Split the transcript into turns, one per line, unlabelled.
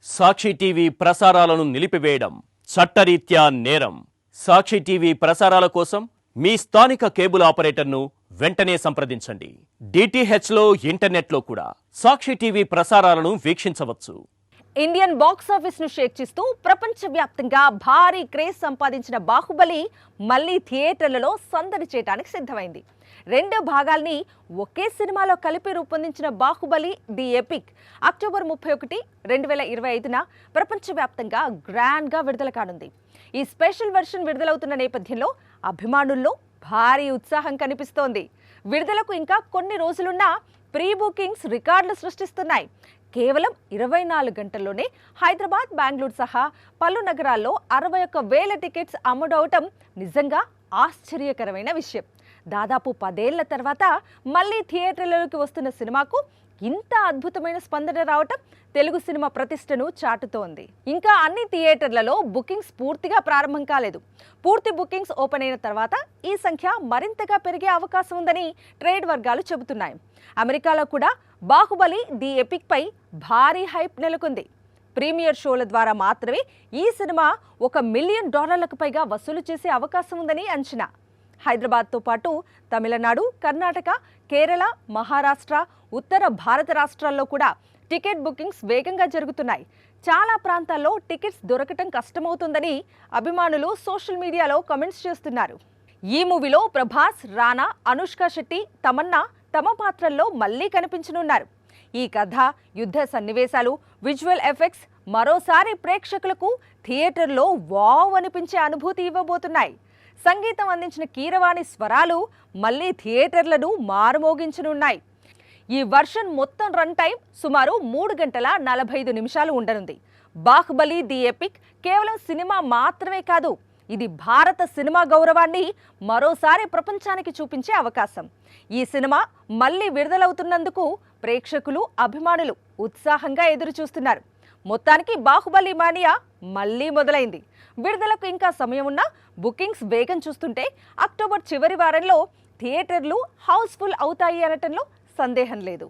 సాక్షి TV ప్రసారాలను నిలిపివేయడం చట్టరీత్యా నేరం. సాక్షి టీవీ ప్రసారాల కోసం మీ స్థానిక కేబుల్ ఆపరేటర్ను వెంటనే సంప్రదించండి. డిటిహెచ్లో ఇంటర్నెట్లో కూడా సాక్షి టీవీ ప్రసారాలను వీక్షించవచ్చు.
ఇండియన్ బాక్స్ ఆఫీస్ ను షేక్ చేస్తూ ప్రపంచవ్యాప్తంగా భారీ క్రేజ్ సంపాదించిన బాహుబలి మళ్లీ థియేటర్లలో సందడి చేయడానికి సిద్ధమైంది. రెండు భాగాల్ని ఒకే సినిమాలో కలిపి రూపొందించిన బాహుబలి ది ఎపిక్ అక్టోబర్ 31, 2025న ప్రపంచవ్యాప్తంగా గ్రాండ్గా విడుదల కానుంది. ఈ స్పెషల్ వెర్షన్ విడుదలవుతున్న నేపథ్యంలో అభిమానుల్లో భారీ ఉత్సాహం కనిపిస్తోంది. విడుదలకు ఇంకా కొన్ని రోజులున్నా ప్రీ బుకింగ్స్ రికార్డులు సృష్టిస్తున్నాయి. కేవలం 24 గంటల్లోనే హైదరాబాద్, బెంగళూరు సహా పలు నగరాల్లో 61,000 టికెట్స్ అమ్ముడవటం నిజంగా ఆశ్చర్యకరమైన విషయం. దాదాపు 10 ఏళ్ల తర్వాత మళ్లీ థియేటర్లలోకి వస్తున్న సినిమాకు ఇంత అద్భుతమైన స్పందన రావటం తెలుగు సినిమా ప్రతిష్టను చాటుతోంది. ఇంకా అన్ని థియేటర్లలో బుకింగ్స్ పూర్తిగా ప్రారంభం కాలేదు. పూర్తి బుకింగ్స్ ఓపెన్ అయిన తర్వాత ఈ సంఖ్య మరింతగా పెరిగే అవకాశం ఉందని ట్రేడ్ వర్గాలు చెబుతున్నాయి. అమెరికాలో కూడా బాహుబలి ది ఎపిక్ పై భారీ హైప్ నెలకొంది. ప్రీమియర్ షోల ద్వారా మాత్రమే ఈ సినిమా $1 మిలియన్ పైగా వసూలు చేసే అవకాశం ఉందని అంచనా. హైదరాబాద్తో పాటు తమిళనాడు, కర్ణాటక, కేరళ, మహారాష్ట్ర, ఉత్తర భారత రాష్ట్రాల్లో కూడా టికెట్ బుకింగ్స్ వేగంగా జరుగుతున్నాయి. చాలా ప్రాంతాల్లో టికెట్స్ దొరకటం కష్టమవుతుందని అభిమానులు సోషల్ మీడియాలో కామెంట్స్ చేస్తున్నారు. ఈ మూవీలో ప్రభాస్, రానా, అనుష్క శెట్టి, తమన్నా తమ పాత్రల్లో మళ్లీ కనిపించనున్నారు. ఈ కథ, యుద్ధ సన్నివేశాలు, విజువల్ ఎఫెక్ట్స్ మరోసారి ప్రేక్షకులకు థియేటర్లో వావ్ అనిపించే అనుభూతి ఇవ్వబోతున్నాయి. సంగీతం అందించిన కీరవాణి స్వరాలు మళ్లీ థియేటర్లను మారుమోగించనున్నాయి. ఈ వర్షన్ మొత్తం రన్ టైం సుమారు 3 గంటల 45 నిమిషాలు ఉండనుంది. బాహుబలి ది ఎపిక్ కేవలం సినిమా మాత్రమే కాదు, ఇది భారత సినిమా గౌరవాన్ని మరోసారి ప్రపంచానికి చూపించే అవకాశం. ఈ సినిమా మళ్లీ విడుదలవుతున్నందుకు ప్రేక్షకులు, అభిమానులు ఉత్సాహంగా ఎదురు చూస్తున్నారు. మొత్తానికి బాహుబలి మానియా మళ్లీ మొదలైంది. విడుదలకు ఇంకా సమయం ఉన్నా బుకింగ్స్ వేగం చూస్తుంటే అక్టోబర్ చివరి వారంలో థియేటర్లు హౌస్ఫుల్ అవుతాయి అనటంలో సందేహం లేదు.